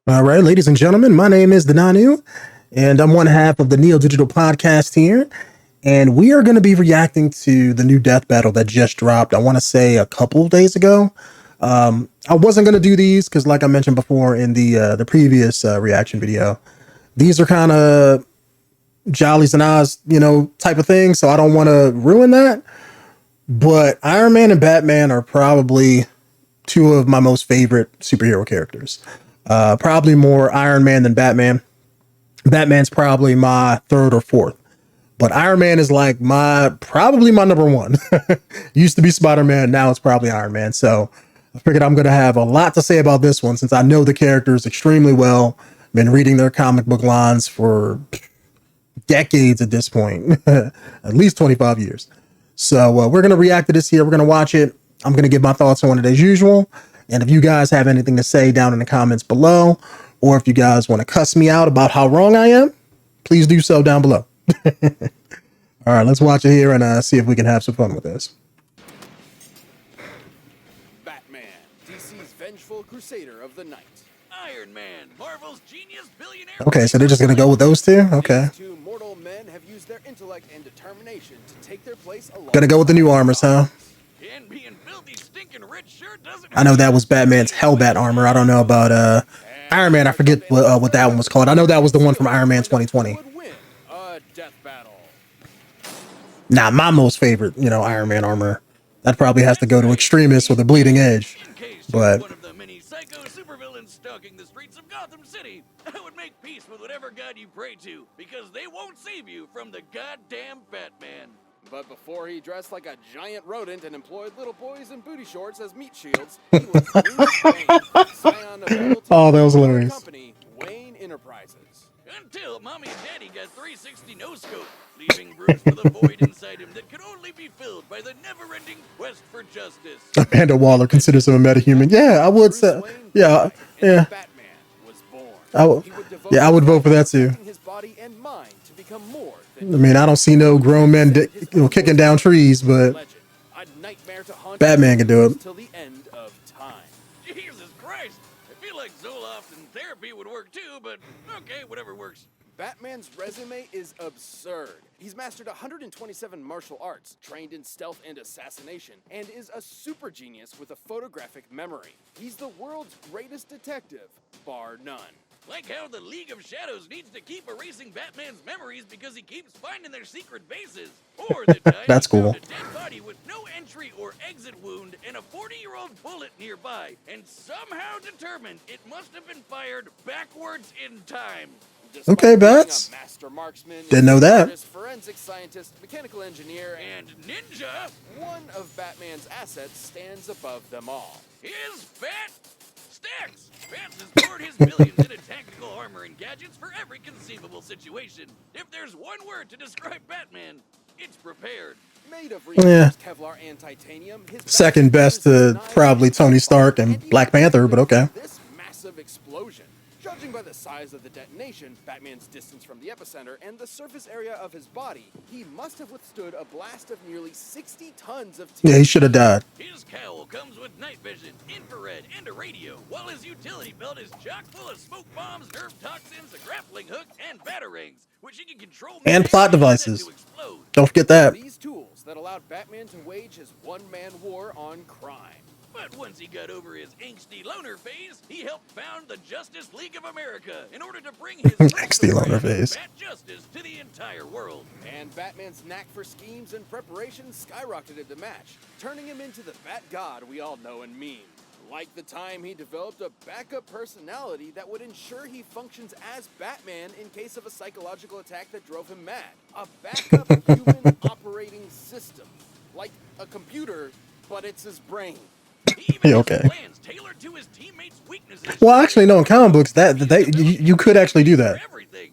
All right, ladies and gentlemen, my name is 𝐷𝐻𝐻𝐼, and I'm one half of the Neo Digital podcast here. And we are going to be reacting to the new Death Battle that just dropped, I want to say a couple days ago. I wasn't going to do these because, like I mentioned before in the previous reaction video, these are kind of 𝐥𝐢𝐤𝐼, type of thing. So I don't want to ruin that. But Iron Man and Batman are probably two of my most favorite superhero characters. Probably more Iron Man than Batman. Batman's probably my third or fourth. But Iron Man is like probably my number one. Used to be Spider-Man, now it's probably Iron Man. So I figured I'm going to have a lot to say about this one since I know the characters extremely well. Been reading their comic book lines for decades at this point, at least 25 years. So we're going to react to this here. We're going to watch it. I'm going to give my thoughts on it as usual. And if you guys have anything to say down in the comments below, or if you guys want to cuss me out about how wrong I am, please do so down below. All right, let's watch it here and see if we can have some fun with this. Batman, DC's vengeful crusader of the night. Iron Man, Marvel's genius billionaire. Okay, so they're just going to go with those two? Okay. These two mortal men have used their intellect and determination to take their place along. Gonna go with the new armors, huh? And being filthy, stinking rich sure doesn't. I know that was Batman's Hellbat armor. I don't know about Iron Man. I forget what that one was called. I know that was the one from Iron Man 2020. Would win a death battle. Nah, my most favorite, Iron Man armor. That probably has to go to Extremis with a bleeding edge. But one of the many psycho supervillains stalking the streets of Gotham City, I would make peace with whatever god you pray to, because they won't save you from the goddamn Batman. But before he dressed like a giant rodent and employed little boys in booty shorts as meat shields, he was Bruce Wayne, scion of Middleton Oh, that was hilarious. Company, Wayne Enterprises. Until Mommy and Daddy got 360 no-scope, leaving Bruce with a void inside him that could only be filled by the never-ending quest for justice. Amanda Waller considers him a metahuman. Yeah, I would say. Yeah. Batman was born. I would vote for that too. His body and mind to become more I mean, I don't see no grown men kicking down trees, but Batman can do it. Till the end of time. Jesus Christ! I feel like Zoloft and therapy would work too, but okay, whatever works. Batman's resume is absurd. He's mastered 127 martial arts, trained in stealth and assassination, and is a super genius with a photographic memory. He's the world's greatest detective, bar none. Like how the League of Shadows needs to keep erasing Batman's memories because he keeps finding their secret bases. Or the time That's he found cool. a dead body with no entry or exit wound and a 40-year-old bullet nearby, and somehow determined it must have been fired backwards in time. Despite Okay, being Bats. a master marksman, Didn't know that. forensic scientist, mechanical engineer, and ninja, one of Batman's assets stands above them all. His Bat Stacks! Bats has poured his millions into tactical armor and gadgets for every conceivable situation. If there's one word to describe Batman, it's prepared. Made of reinforced Kevlar and titanium, his Second best to probably Tony Stark and Black Panther, but okay. This massive explosion. Judging by the size of the detonation, Batman's distance from the epicenter, and the surface area of his body, he must have withstood a blast of nearly 60 tons of Yeah, he should have died. His cowl comes with night vision, infrared, and a radio, while his utility belt is chock full of smoke bombs, nerve toxins, a grappling hook, and batarangs, which he can control And plot devices. to explode. Don't forget that. These tools that allowed Batman to wage his one-man war on crime. But once he got over his angsty loner phase, he helped found the Justice League of America in order to bring his Angsty loner phase. Bat justice to the entire world. And Batman's knack for schemes and preparation skyrocketed to match, turning him into the Bat God we all know and meme. Like the time he developed a backup personality that would ensure he functions as Batman in case of a psychological attack that drove him mad. A backup human operating system. Like a computer, but it's his brain. Yeah, okay. Well, actually, no. In comic books, you could actually do that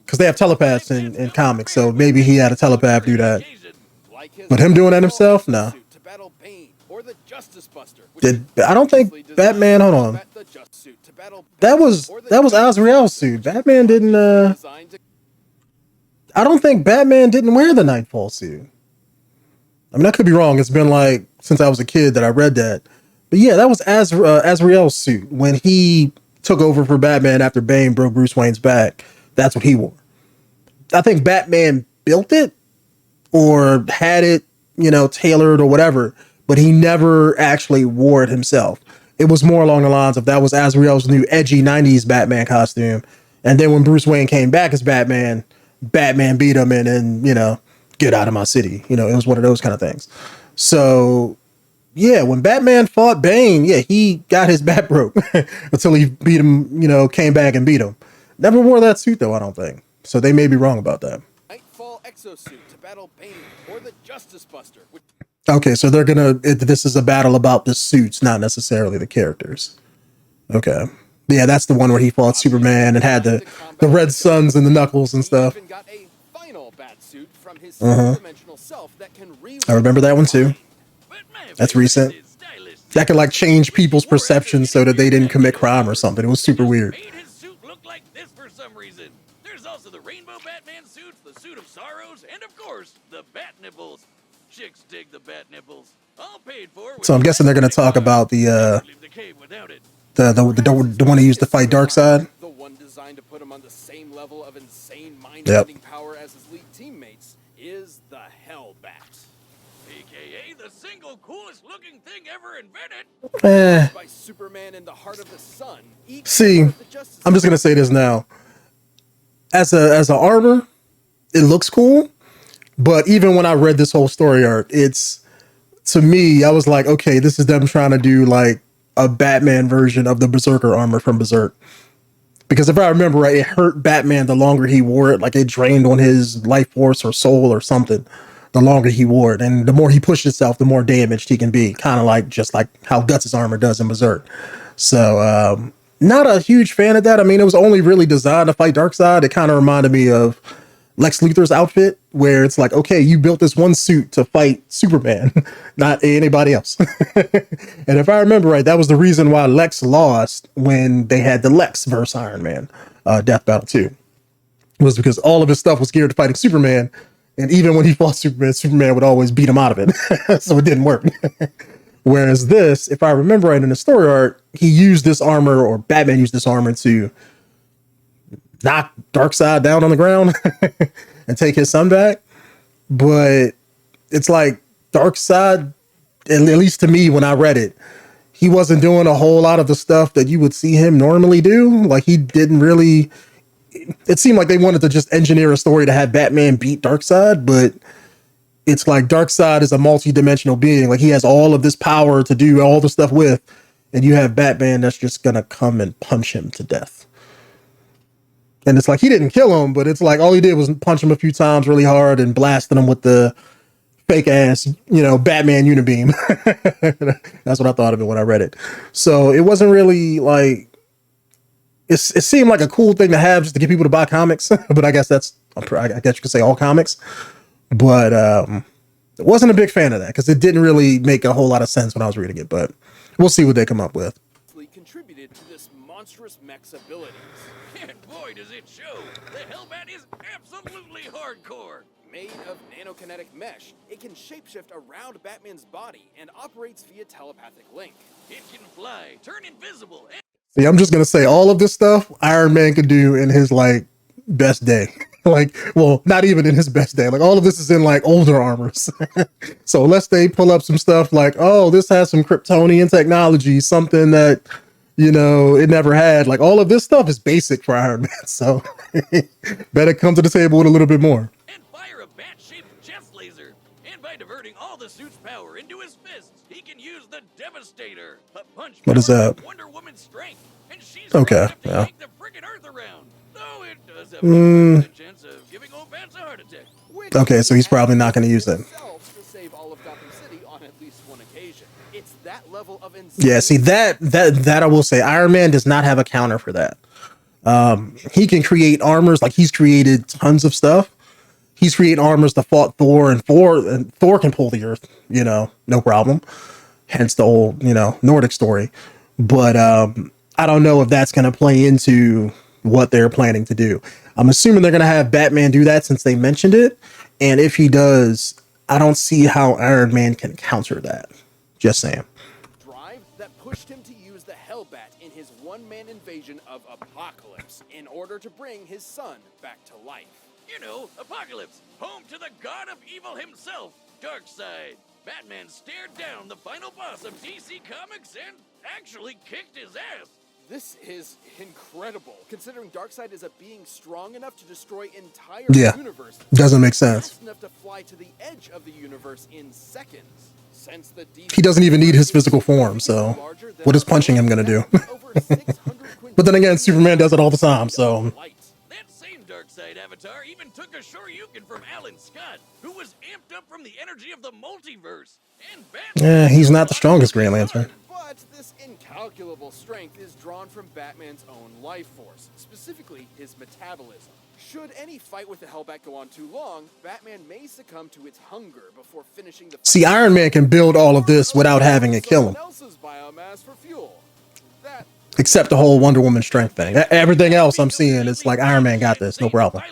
because they have telepaths in comics. So maybe he had a telepath do that. But him doing that himself, no. I don't think Batman. Hold on. That was 𝐟𝐨𝐫𝐠𝐞𝐞 suit. Batman didn't. I don't think Batman didn't wear the Nightfall suit. I mean, I could be wrong. It's been like since I was a kid that I read that. But yeah, that was 𝐟𝐨𝐫𝐠𝐞𝐞 suit when he took over for Batman after Bane broke Bruce Wayne's back, that's what he wore. I think Batman built it or had it, you know, tailored or whatever, but he never actually wore it himself. It was more along the lines of that was Azrael's new edgy 90s Batman costume. And then when Bruce Wayne came back as Batman, Batman beat him and, you know, get out of my city. You know, it was one of those kind of things. So, yeah, when Batman fought Bane, yeah, he got his bat broke until he beat him, you know, came back and beat him. Never wore that suit, though, I don't think. So they may be wrong about that. Nightfall exosuit to battle Bane or the Justice Buster. Okay, so they're gonna. This is a battle about the suits, not necessarily the characters. Okay, yeah, that's the one where he fought Superman and had the red suns and the knuckles and stuff. Even got a final bat suit from his dimensional self that can I remember that one too. That's recent. That could like change people's perceptions so that they didn't commit crime or something. It was super weird. Made his suit look like this for some reason. There's also the Rainbow Batman suits, the suit of sorrows, and of course, the bat nipples. Chicks dig the bat nipples. All paid for. So I'm guessing they're gonna talk about the one he used to fight Darkseid. The one designed to put him on the same level of insane mind-bending power as his league teammates is the Hellbat, aka the single coolest looking thing ever invented. By Superman in the heart of the sun. See, I'm just gonna say this now. As a armor, it looks cool. But even when I read this whole story arc, it's, to me, I was like, okay, this is them trying to do like a Batman version of the Berserker armor from Berserk. Because if I remember right, it hurt Batman the longer he wore it. Like it drained on his life force or soul or something the longer he wore it. And the more he pushed himself, the more damaged he can be. Kind of like just like how Guts' armor does in Berserk. So not a huge fan of that. I mean, it was only really designed to fight Darkseid. It kind of reminded me of Lex Luthor's outfit, where it's like, okay, you built this one suit to fight Superman, not anybody else. And if I remember right, that was the reason why Lex lost when they had the Lex versus Iron Man DeathBattle 2. Was because all of his stuff was geared to fighting Superman, and even when he fought Superman, Superman would always beat him out of it. So it didn't work. Whereas this, if I remember right in the story arc, he used this armor, or Batman used this armor to knock Darkseid down on the ground and take his son back. But it's like Darkseid, at least to me when I read it, he wasn't doing a whole lot of the stuff that you would see him normally do. Like he didn't really, it seemed like they wanted to just engineer a story to have Batman beat Darkseid, but it's like Darkseid is a multi-dimensional being. Like he has all of this power to do all the stuff with, and you have Batman that's just gonna come and punch him to death. And it's like, he didn't kill him, but it's like, all he did was punch him a few times really hard and blasted him with the fake ass, you know, Batman unibeam. That's what I thought of it when I read it. So it wasn't really like, it seemed like a cool thing to have just to get people to buy comics. But I guess I guess you could say all comics. But wasn't a big fan of that because it didn't really make a whole lot of sense when I was reading it. But we'll see what they come up with. Contributed to this monstrous mech's abilities. And boy, does it show! The Hellbat is absolutely hardcore! Made of nanokinetic mesh, it can shapeshift around Batman's body and operates via telepathic link. It can fly, turn invisible, and see, I'm just gonna say all of this stuff Iron Man could do in his like best day. Like, well, not even in his best day. Like all of this is in like older armors. So unless they pull up some stuff like, oh, this has some Kryptonian technology, something that, you know, it never had. Like all of this stuff is basic for Iron Man. So better come to the table with a little bit more. And fire a bat-shaped chest laser. And by diverting all the suit's power into his fists, he can use the Devastator. A punch what is that? Wonder Woman's strength. And she's okay. To Yeah. take the friggin' Earth around. Though it does have a chance of giving old bats a heart attack. Okay, so he's probably not going to use it. To save all of Gotham City on at least one occasion. It's that level of insanity. Yeah, see that I will say, Iron Man does not have a counter for that. He can create armors, like he's created tons of stuff. He's created armors to fought Thor, and Thor can pull the earth, you know, no problem. Hence the old, you know, Nordic story. But I don't know if that's going to play into what they're planning to do. I'm assuming they're going to have Batman do that since they mentioned it. And if he does, I don't see how Iron Man can counter that. Just saying. Drive that pushed him to use the Hellbat in his his one-man invasion of Apocalypse in order to bring his son back to life. You know, Apocalypse, home to the god of evil himself, Darkseid. Batman stared down the final boss of DC Comics and actually kicked his ass. This is incredible, considering Darkseid is a being strong enough to destroy entire universe. Doesn't make sense. Fast enough to fly to the edge of the universe in seconds. Since the He doesn't even need his physical form, so what is punching him gonna do? But then again, Superman does it all the time, so. That same Darkseid avatar even took a 𝐥𝐤𝐤𝐞 from Alan Scott, who was amped up from the energy of the multiverse. And yeah, he's not the strongest Green Lantern. But this incalculable strength is drawn from Batman's own life force, specifically his metabolism. Should any fight with the Hellbat go on too long, Batman may succumb to its hunger before finishing the fight. See, Iron Man can build all of this without having it kill him. Biomass for fuel. That Except the whole Wonder Woman strength thing. Everything else I'm seeing, it's like Iron Man got this, no problem.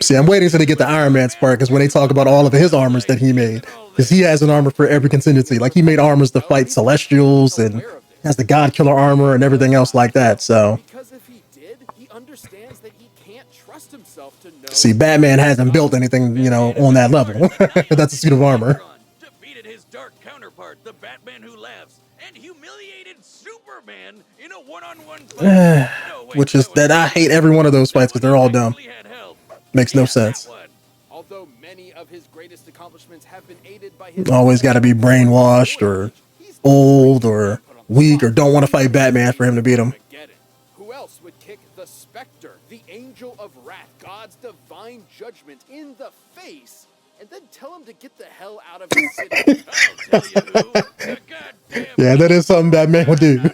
See, I'm waiting till they get the Iron Man's part, because when they talk about all of his armors that he made, because he has an armor for every contingency. Like, he made armors to fight Celestials, and has the God Killer armor and everything else like that, so. Because if he did, he understands that he can't trust himself to know. See, Batman hasn't built anything, you know, on that level. That's a suit of armor. Defeated his dark counterpart, the Batman Who Laughs, and humiliated Superman in a one-on-one fight. Which is that I hate every one of those fights because they're all dumb. Makes no sense. Although many of his greatest accomplishments have been aided by his Always got to be brainwashed or old or weak or don't want to fight Batman for him to beat him. Who else would kick the Spectre, the Angel of Wrath, God's divine judgment, in the face and then tell him to get the hell out of his city? I'll tell you who. The goddamn Yeah, that is something Batman would do.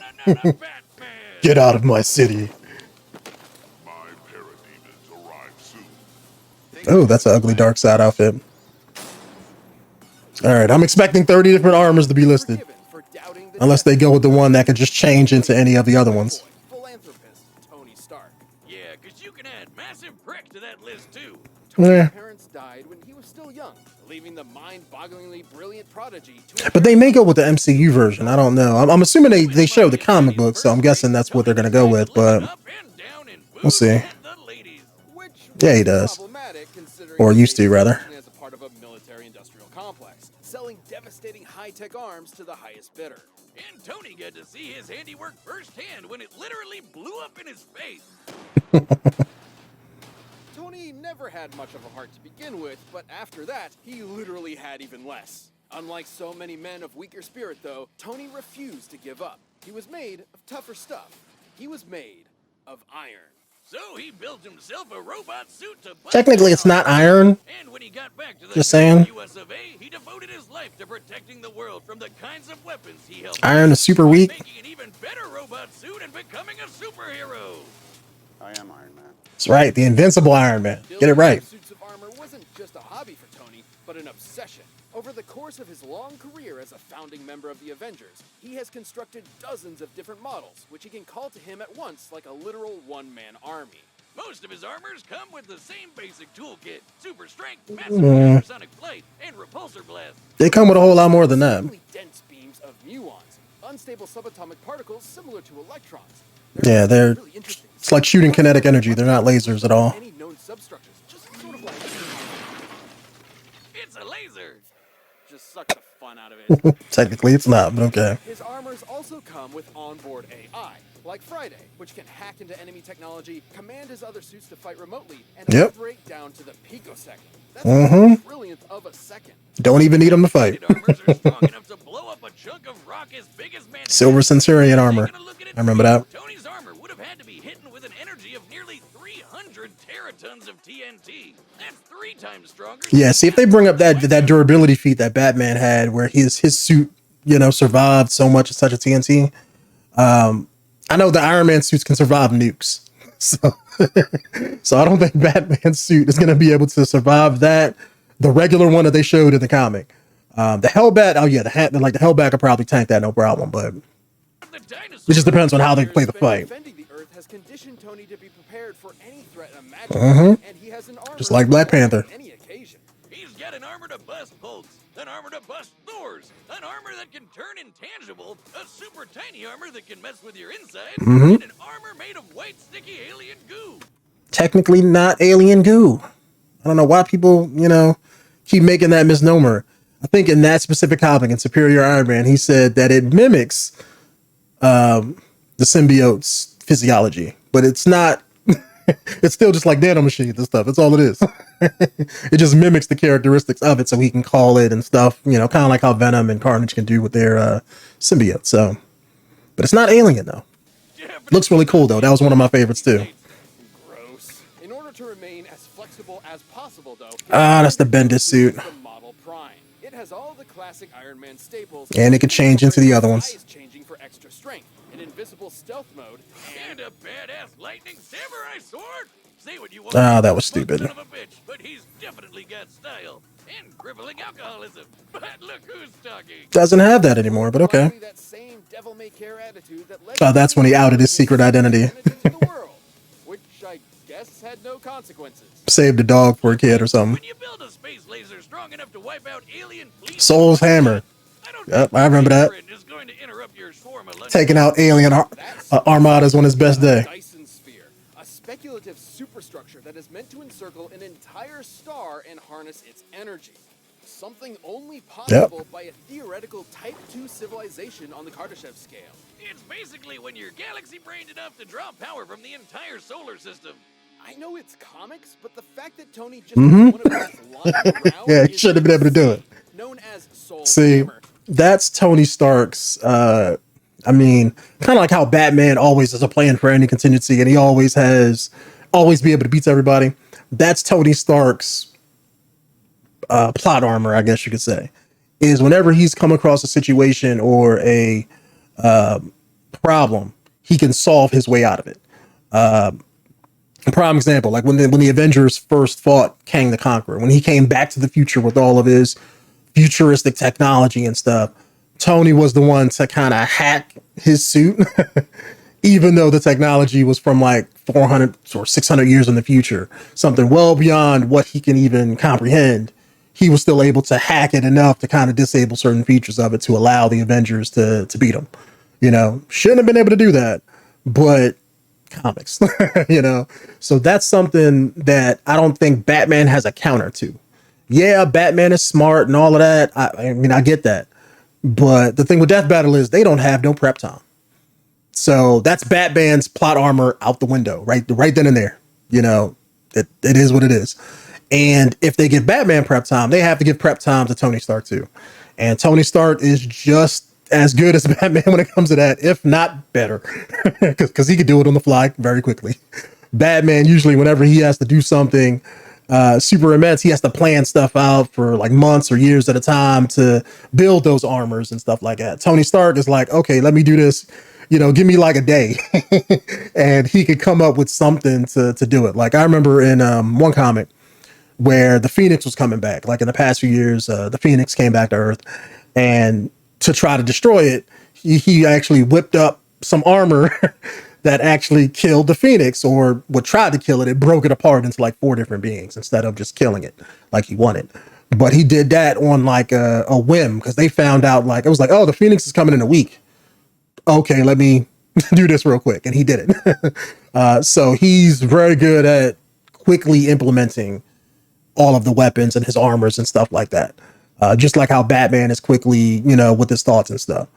Get out of my city. Oh, that's an ugly Darkseid outfit. Alright, I'm expecting 30 different armors to be listed. Unless they go with the one that can just change into any of the other ones. Philanthropist Tony Stark. Yeah, because you can add massive prick to that list too. Yeah. Tony's parents died when he was still young, leaving the mind-bogglingly brilliant prodigy to... But they may go with the MCU version. I don't know. I'm assuming they show the comic book, so I'm guessing that's what they're going to go with, but we'll see. Yeah, he does. Or used to, rather. As a part of a military-industrial complex, selling devastating high-tech arms to the highest bidder. And Tony got to see his handiwork firsthand when it literally blew up in his face. Tony never had much of a heart to begin with, but after that, he literally had even less. Unlike so many men of weaker spirit, though, Tony refused to give up. He was made of tougher stuff. He was made of iron. So he built himself a robot suit to... Technically, it's not iron. And when he got back to the Just saying. US of A, he devoted his life to protecting the world from the kinds of weapons he helped. Iron is super weak. Making an even better robot suit and becoming a superhero. I am Iron Man. That's right, the invincible Iron Man. Get it right. Suits of armor wasn't just a hobby for Tony, but an obsession. Over the course of his long career as a founding member of the Avengers, he has constructed dozens of different models, which he can call to him at once like a literal one-man army. Most of his armors come with the same basic toolkit: super strength, massive supersonic flight, and repulsor blast. They come with a whole lot more than that. Dense beams of muons, unstable subatomic particles similar to electrons. Yeah, it's like shooting kinetic energy. They're not lasers at all. Any known substructures, just sort of like... It's a laser! Just suck the fun out of it. Technically, it's not, but okay. His armors also come with onboard AI, like Friday, which can hack into enemy technology, command his other suits to fight remotely, and operate down to the picosecond. That's a trillionth of a second. Don't even need them to fight. Armors are strong enough to blow up a chunk of rock as big as Manhattan. Silver Centurion armor. I remember that. Tony's armor would have had to be hidden with an energy of nearly 300 teratons of TNT. That's 3 times stronger. Yeah, see, if they bring up that durability feat that Batman had, where his suit, you know, survived so much of such a TNT. I know the Iron Man suits can survive nukes, so I don't think Batman's suit is going to be able to survive that. The regular one that they showed in the comic, the Hellbat. Oh yeah, the Hellbat could probably tank that no problem, but it just depends on how they play the fight. The Earth has conditioned Tony to be prepared for any threat imaginable, and he has an armor Just like Black Panther. on any occasion. He's got an armor to bust bolts, an armor to bust Thor's, an armor that can turn intangible, a super tiny armor that can mess with your insides, and an armor made of white sticky alien goo. Technically not alien goo. I don't know why people, keep making that misnomer. I think in that specific comic in Superior Iron Man, he said that it mimics the symbiote's physiology, but it's not. It's still just like nanomachines and stuff. That's all it is. It just mimics the characteristics of it so he can call it and stuff, kind of like how Venom and Carnage can do with their symbiote. So, but it's not alien though. Looks really cool though. That was one of my favorites too. Gross. In order to remain as flexible as possible though. That's the Bendis suit. The Model Prime. It has all the classic Iron Man staples. And it could change into the other ones. Changing for extra strength, an invisible stealth mode, and a badass lightning samurai sword. Say what you want. That was stupid. Son of a bitch, but he's definitely got style and crippling alcoholism. But look who's talking. Doesn't have that anymore, but okay. That same devil-may-care attitude that led That's when he outed his secret identity. Which I guess had no consequences. Saved a dog for a kid or something. When you build a space laser strong enough to wipe out alien fleets, Soul's hammer. Yep, I remember that. is going to interrupt your swarm of Taking out alien armadas on his best day. Dyson sphere, a speculative superstructure that is meant to encircle an entire star and harness its energy. Something only possible by a theoretical Type 2 civilization on the Kardashev scale. It's basically when you're galaxy-brained enough to draw power from the entire solar system. I know it's comics, but the fact that Tony just one of us lying around Yeah, he should have been able to do it. Known as Soul See, Hammer. that's Tony Stark's, kind of like how Batman always has a plan for any contingency and he always be able to beat everybody. That's Tony Stark's plot armor, I guess you could say, is whenever he's come across a situation or a problem, he can solve his way out of it. A prime example, like when the Avengers first fought Kang the Conqueror, when he came back to the future with all of his futuristic technology and stuff, Tony was the one to kind of hack his suit, even though the technology was from like 400 or 600 years in the future, something well beyond what he can even comprehend. He was still able to hack it enough to kind of disable certain features of it to allow the Avengers to beat him. Shouldn't have been able to do that, but comics, so that's something that I don't think Batman has a counter to. Yeah, Batman is smart and all of that. I get that. But the thing with DeathBattle is they don't have no prep time. So that's Batman's plot armor out the window, right then and there. It is what it is. And if they give Batman prep time, they have to give prep time to Tony Stark too. And Tony Stark is just as good as Batman when it comes to that, if not better, because he could do it on the fly very quickly. Batman, usually whenever he has to do something super immense, he has to plan stuff out for like months or years at a time to build those armors and stuff like that. Tony Stark is like, okay, let me do this, give me like a day. And he could come up with something to do it. Like I remember in one comic where the Phoenix was coming back, like in the past few years, the Phoenix came back to Earth, and to try to destroy it, he actually whipped up some armor that actually killed the Phoenix, or what tried to kill it. It broke it apart into like 4 different beings instead of just killing it like he wanted. But he did that on like a whim, because they found out, like, it was like, oh, the Phoenix is coming in a week. Okay, let me do this real quick. And he did it. So he's very good at quickly implementing all of the weapons and his armors and stuff like that. Just like how Batman is quickly, with his thoughts and stuff.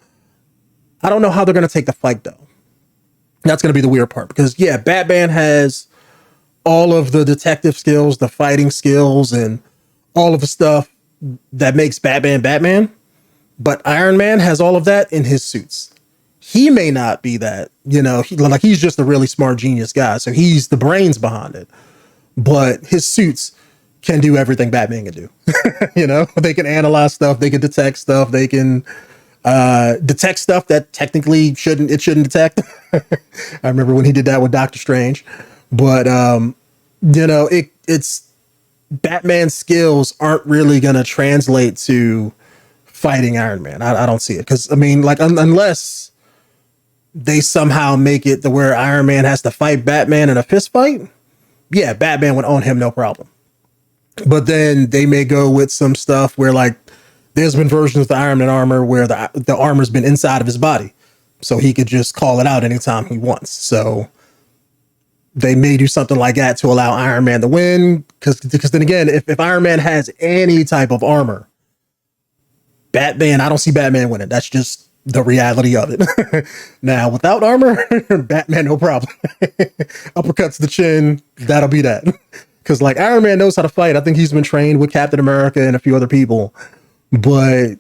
I don't know how they're going to take the fight, though. That's going to be the weird part, because, yeah, Batman has all of the detective skills, the fighting skills, and all of the stuff that makes Batman Batman. But Iron Man has all of that in his suits. He may not be that, he's just a really smart genius guy. So he's the brains behind it. But his suits can do everything Batman can do. They can analyze stuff, they can detect stuff, they can detect stuff that technically shouldn't detect. I remember when he did that with Doctor Strange. But it's Batman's skills aren't really gonna translate to fighting Iron Man. I don't see it, because unless they somehow make it to where Iron Man has to fight Batman in a fist fight, yeah, Batman would own him no problem. But then they may go with some stuff where, like, There's been versions of the Iron Man armor where the armor's been inside of his body, so he could just call it out anytime he wants. So they may do something like that to allow Iron Man to win. Because then again, if Iron Man has any type of armor, Batman, I don't see Batman winning. That's just the reality of it. Now, without armor, Batman, no problem. Uppercuts the chin, that'll be that. Because like Iron Man knows how to fight. I think he's been trained with Captain America and a few other people, but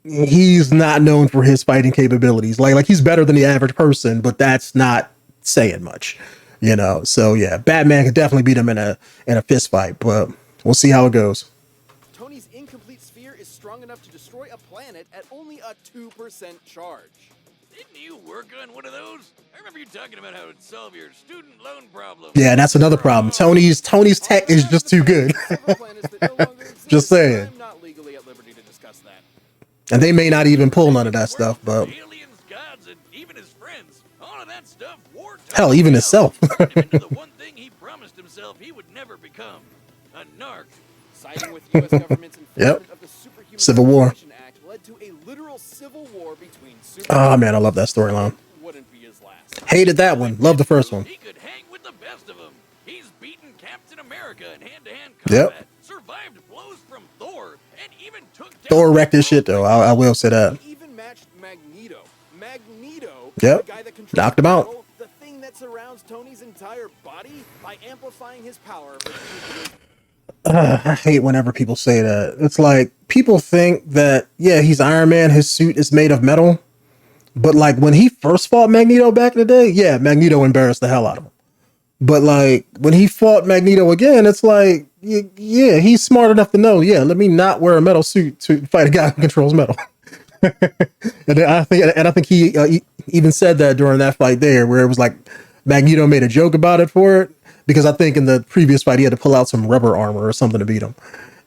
he's not known for his fighting capabilities. Like he's better than the average person, but that's not saying much, you know. So yeah, Batman could definitely beat him in a fist fight, but we'll see how it goes. Tony's incomplete sphere is strong enough to destroy a planet at only a 2% charge. Didn't you work on one of those? I remember you talking about how it would solve your student loan problem. Yeah, and that's another problem. Tony's tech is just too good. Just saying. I'm not legally at liberty to discuss that. And they may not even pull none of that stuff, but Aliens, gods, and even his friends. All of that stuff wore hell, even himself. into the one thing he promised himself he would never become. A narc. Siding with U.S. government's enforcement of the Superhuman Civil War. Act led to a literal civil war between Oh man, I love that storyline. Wouldn't be his last. Hated that one. Love the first one. He could hang with the best of them. He's beaten Captain America in hand-to-hand Yep. combat, survived blows from Thor, and even took down Thor wrecked his shit though. I will say that. He even matched Magneto. Magneto, Yep. the guy that controls Knocked him out. metal, the thing that surrounds Tony's entire body by amplifying his power. I hate whenever people say that. It's like people think that, yeah, he's Iron Man, his suit is made of metal. But like when he first fought Magneto back in the day, yeah, Magneto embarrassed the hell out of him. But like when he fought Magneto again, it's like, yeah, he's smart enough to know, yeah, let me not wear a metal suit to fight a guy who controls metal. And I think he even said that during that fight there, where it was like Magneto made a joke about it for it. Because I think in the previous fight, he had to pull out some rubber armor or something to beat him.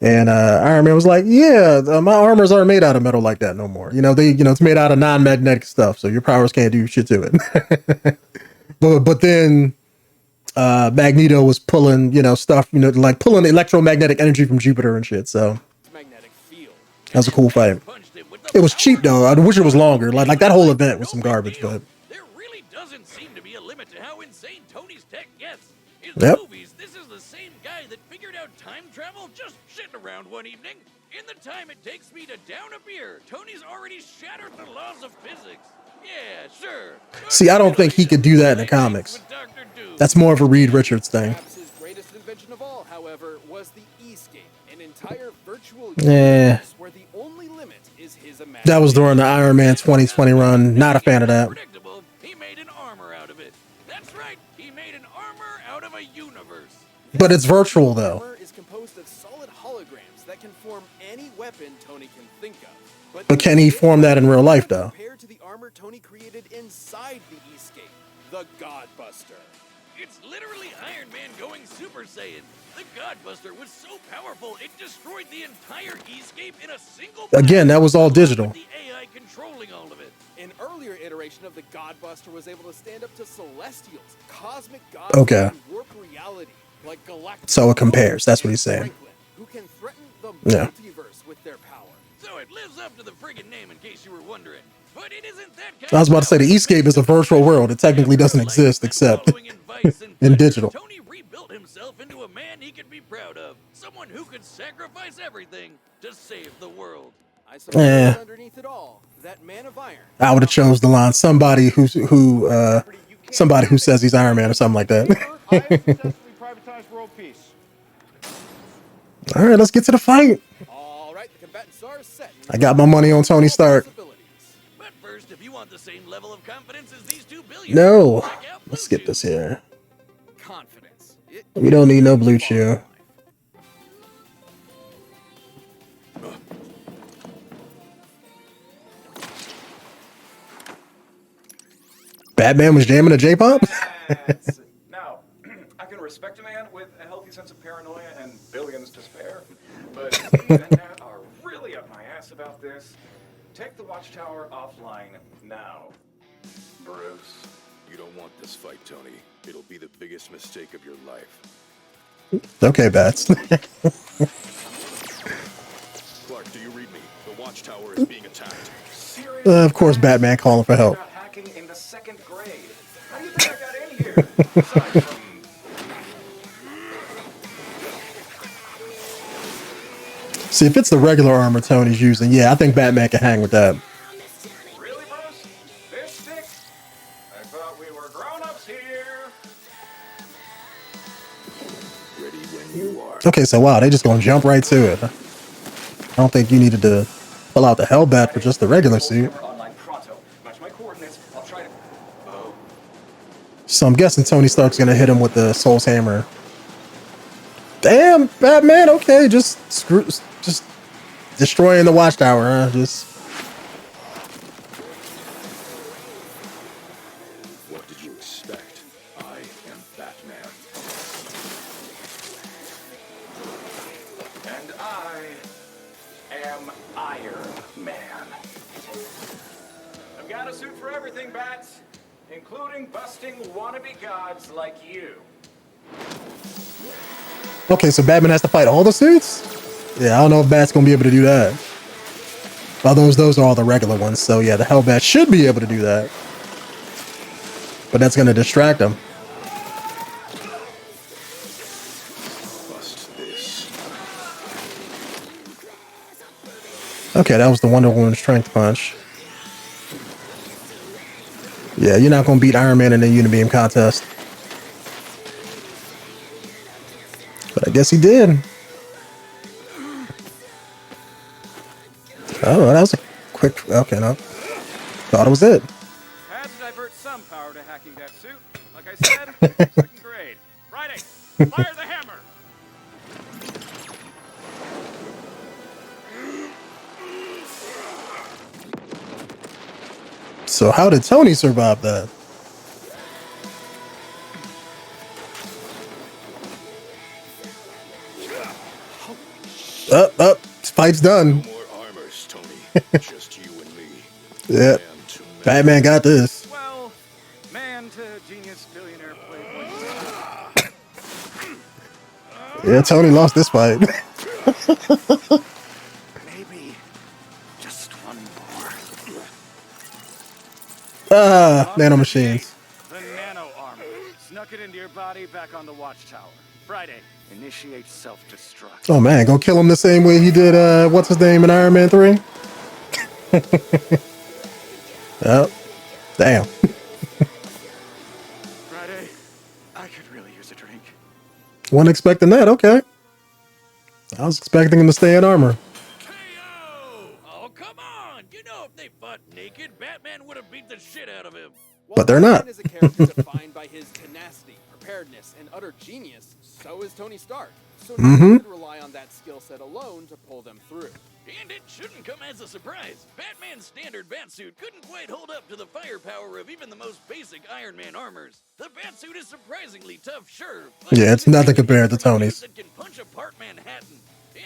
And Iron Man was like, yeah, my armors aren't made out of metal like that no more. You know, it's made out of non-magnetic stuff. So your powers can't do shit to it. but then Magneto was pulling, stuff, like pulling electromagnetic energy from Jupiter and shit. So Magnetic field. that was a cool fight. It was cheap though. I wish it was longer. Like that whole event was some garbage, but There really doesn't seem to be a limit to how insane Tony's tech gets. In Yep. movies, this is the same guy that figured out time travel just sitting around one evening. In the time it takes me to down a beer, Tony's already shattered the laws of physics. Yeah, sure. see, I don't think he could do that in the comics. That's more of a Reed Richards thing. Perhaps his greatest invention of all, however, was the 𝐸-SCAPE, an entire virtual Yeah. universe where the only limit is his imagination. That was during the Iron Man 2020 run. Not a fan of that. Predictable, he made an armor out of it. That's right, he made an armor out of a universe. But it's virtual though. Armor is composed of solid holograms that can form any weapon Tony can think of. But can he form that in real life though? Compared to the armor Tony created inside the 𝐸-SCAPE, the Godbuster. It's literally Iron Man going Super Saiyan. The Godbuster was so powerful it destroyed the entire 𝐸-SCAPE in a single blast. Again, that was all digital. With the AI controlling all of it. An earlier iteration of the Godbuster was able to stand up to Celestials, cosmic gods, Okay. and warp reality, like Galactus. So it compares, that's what he's saying. Franklin, who can threaten the Yeah. multiverse with their power. So it lives up to the friggin' name, in case you were wondering. But it isn't that kind I was about to say the 𝐸-SCAPE is a virtual world. It technically doesn't exist except in digital. Tony rebuilt himself into a man he could be proud of. Someone who could sacrifice everything to save the world. I suppose underneath it all, that man of iron. I would have chose the line somebody who says he's Iron Man or something like that. I have successfully privatized world peace. All right, let's get to the fight. All right, the combatants are set. I got my money on Tony Stark. But first, if you want the same level of confidence as these two billion, No, let's get this here. confidence. We don't need no blue chew. Batman was jamming a J-pop? Now, I can respect a man with a healthy sense of paranoia and billions to spare, but Steve and Nat are really up my ass about this. Take the Watchtower offline now. Bruce, you don't want this fight, Tony. It'll be the biggest mistake of your life. Okay, Bats. Clark, do Do you read me? The watchtower is being attacked. Of course, Batman calling for help. About hacking in the 2nd grade. How do you think I got in here? Aside from See, if it's the regular armor Tony's using, yeah, I think Batman can hang with that. really, Bruce? This stick? I thought we were grown-ups here. Ready when you are. Okay, so wow, they just gonna jump right to it. I don't think you needed to pull out the Hellbat for just the regular suit. Online pronto. Match my coordinates. I'll try to. Oh. So I'm guessing Tony Stark's gonna hit him with the Soul's Hammer. Damn, Batman. Okay, just destroying the watchtower, huh? Just. What did you expect? I am Batman. And I am Iron Man. I've got a suit for everything, Bats, including busting wannabe gods like you. Okay, so Batman has to fight all the suits? Yeah, I don't know if Bat's gonna be able to do that. Well, those are all the regular ones, so yeah, the Hellbat should be able to do that. But that's gonna distract him. Bust this. Okay, that was the Wonder Woman Strength Punch. Yeah, you're not gonna beat Iron Man in the Unibeam contest. But I guess he did. Oh, that was a quick. Okay, no. Thought it was it. Had to divert some power to hacking that suit. Like I said, 2nd grade. Friday, fire the hammer. So how did Tony survive that? Up, fight's done. More armors, Tony. Just you and me. Yep, Man to man. Batman got this. Well, man to genius billionaire playboy. Yeah, Tony lost this fight. Maybe just one more. Nanomachines. The nano armor. Snuck it into your body back on the watchtower. Friday, initiate self-destruct. Oh man, go kill him the same way he did, what's his name in Iron Man 3? Yep. Damn. Friday, I could really use a drink. Wasn't expecting that, okay. I was expecting him to stay in armor. KO! Oh, come on! You know if they fought naked, Batman would have beat the shit out of him. But they're not. Batman is a character defined by his tenacity, preparedness, and utter genius. So is Tony Stark. So no one could rely on that skill set alone to pull them through. And it shouldn't come as a surprise. Batman's standard Batsuit couldn't quite hold up to the firepower of even the most basic Iron Man armors. The Batsuit is surprisingly tough, sure. But Yeah, it's nothing compared to Tony's. that can punch apart Manhattan.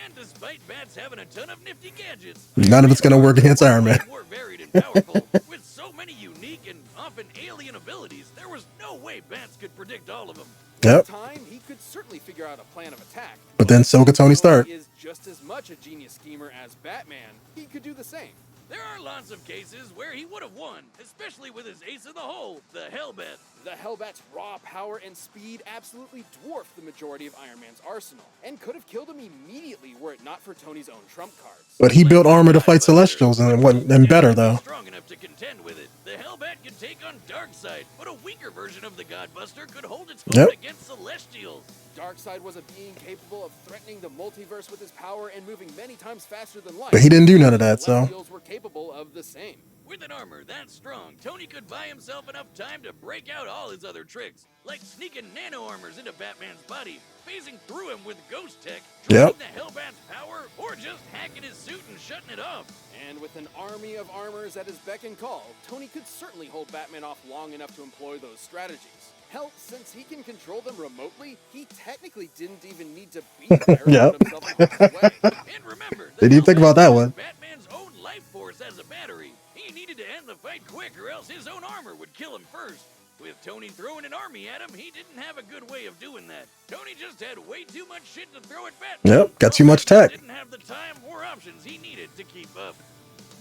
And despite Bats having a ton of nifty gadgets, None of it's gonna work against Iron Man. more varied and powerful. With so many unique and often alien abilities, there was no way Bats could predict all of them. Yep. At the time, he could certainly figure out a plan of attack. But then so could Tony Stark. Is just as much a genius schemer as Batman. He could do the same. There are lots of cases where he would have won, especially with his ace in the hole, the Hellbat. The Hellbat's raw power and speed absolutely dwarfed the majority of Iron Man's arsenal, and could have killed him immediately were it not for Tony's own trump cards. But he built armor to fight Celestials and better though. Strong enough to contend with it. The Hellbat could take on Darkseid, but a weaker version of the Godbuster could hold its own Yep. against Celestials. Darkseid was a being capable of threatening the multiverse with his power and moving many times faster than light. But he didn't do none of that, so. Celestials were capable of the same. With an armor that strong, Tony could buy himself enough time to break out all his other tricks, like sneaking nano armors into Batman's body, phasing through him with ghost tech, Yep. draining the Hellbat's power, or just hacking his suit and shutting it off. And with an army of armors at his beck and call, Tony could certainly hold Batman off long enough to employ those strategies. Hell, since he can control them remotely, he technically didn't even need to be there to Yep. put himself in harm's way. And remember, the Didn't even think about that Hellbat one. used Batman's own life force as a battery. He needed to end the fight quick, or else his own armor would kill him first. With Tony throwing an army at him, he didn't have a good way of doing that. Tony just had way too much shit to throw at Batman. Yep, got too much tech. Didn't have the time or options he needed to keep up.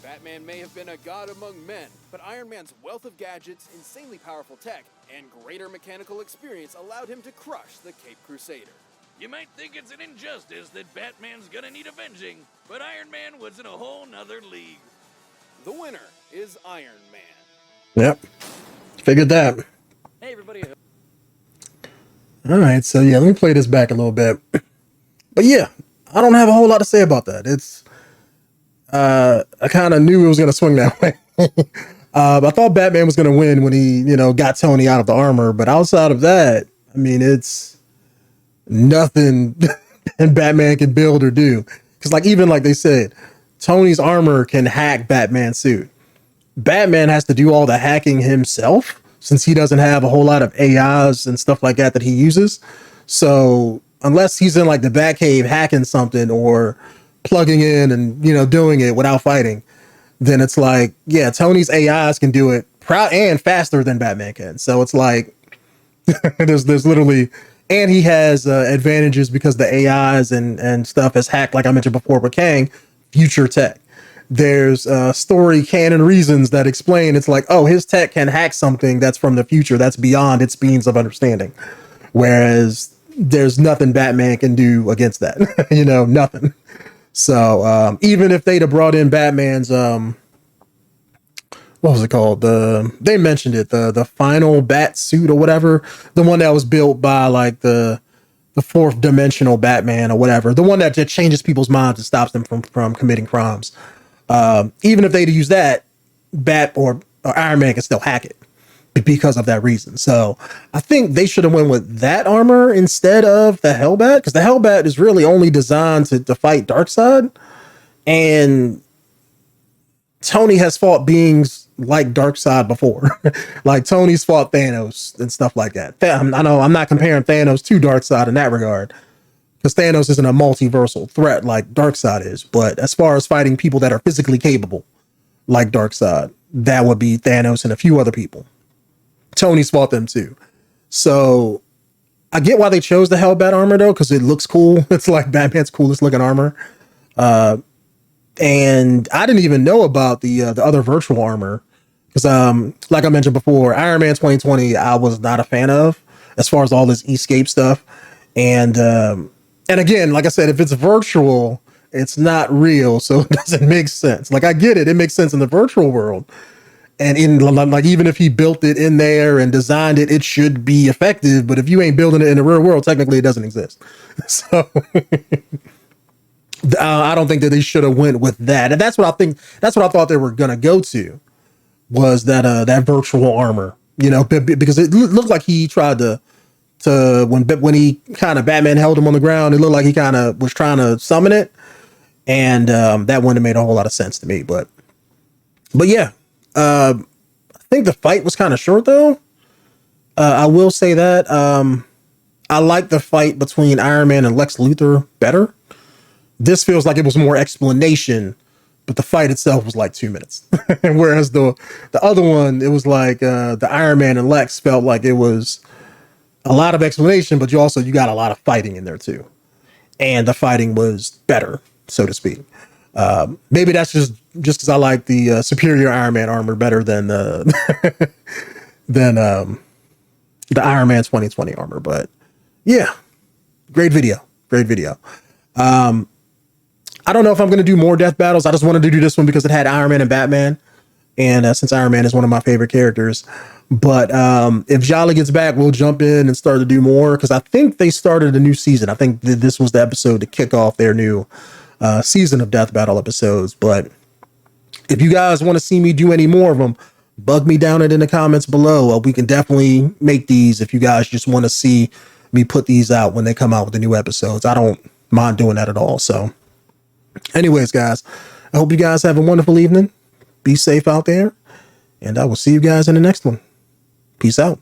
Batman may have been a god among men, but Iron Man's wealth of gadgets, insanely powerful tech, and greater mechanical experience allowed him to crush the Cape Crusader. You might think it's an injustice that Batman's gonna need avenging, but Iron Man was in a whole nother league. The winner is Iron Man. Yep, figured that. Hey everybody. All right, so yeah, let me play this back a little bit. But yeah, I don't have a whole lot to say about that. It's I kind of knew it was going to swing that way. I thought Batman was going to win when he, got Tony out of the armor. But outside of that, I mean, it's nothing and Batman can build or do. Because even like they said, Tony's armor can hack Batman's suit. Batman has to do all the hacking himself since he doesn't have a whole lot of AIs and stuff like that he uses. So unless he's in like the Batcave hacking something or plugging in and, doing it without fighting, then it's like, yeah, Tony's AIs can do it and faster than Batman can. So it's like, there's literally, and he has advantages because the AIs and stuff is hacked, like I mentioned before with Kang, future tech. There's story canon reasons that explain it's like, oh, his tech can hack something that's from the future that's beyond its means of understanding. Whereas there's nothing Batman can do against that, nothing. So even if they'd have brought in Batman's, what was it called? They mentioned it, the final bat suit or whatever, the one that was built by like the fourth dimensional Batman or whatever, the one that just changes people's minds and stops them from committing crimes. Even if they'd use that, Bat or Iron Man can still hack it because of that reason. So I think they should have went with that armor instead of the Hellbat, because the Hellbat is really only designed to fight Darkseid, and Tony has fought beings like Darkseid before. Like Tony's fought Thanos and stuff like that. I know I'm not comparing Thanos to Darkseid in that regard, because Thanos isn't a multiversal threat like Darkseid is. But as far as fighting people that are physically capable like Darkseid, that would be Thanos and a few other people. Tony's fought them too. So I get why they chose the Hellbat armor though, because it looks cool. It's like Batman's coolest looking armor. And I didn't even know about the other virtual armor, because like I mentioned before, Iron Man 2020 I was not a fan of as far as all this escape stuff. And again, like I said, if it's virtual, it's not real, so it doesn't make sense. Like I get it, it makes sense in the virtual world. And in like, even if he built it in there and designed it, it should be effective. But if you ain't building it in the real world, technically it doesn't exist. So I don't think that they should have went with that. And that's what I think. That's what I thought they were gonna go to, was that virtual armor. Because it looked like he tried to when he kind of Batman held him on the ground, it looked like he kind of was trying to summon it, and that wouldn't have made a whole lot of sense to me. But yeah. I think the fight was kind of short though. I will say that I like the fight between Iron Man and Lex Luthor better. This feels like it was more explanation, but the fight itself was like 2 minutes. Whereas the other one, it was like the Iron Man and Lex felt like it was a lot of explanation, but you got a lot of fighting in there too. And the fighting was better, so to speak. Maybe that's just because I like the superior Iron Man armor better than the Iron Man 2020 armor. But yeah, great video. I don't know if I'm going to do more death battles. I just wanted to do this one because it had Iron Man and Batman. And since Iron Man is one of my favorite characters. But if 𝐥𝐤𝐤 gets back, we'll jump in and start to do more, because I think they started a new season. I think this was the episode to kick off their new season of death battle episodes. But if you guys want to see me do any more of them, bug me down it in the comments below. We can definitely make these if you guys just want to see me put these out when they come out with the new episodes. I don't mind doing that at all. So anyways, guys, I hope you guys have a wonderful evening. Be safe out there, and I will see you guys in the next one. Peace out.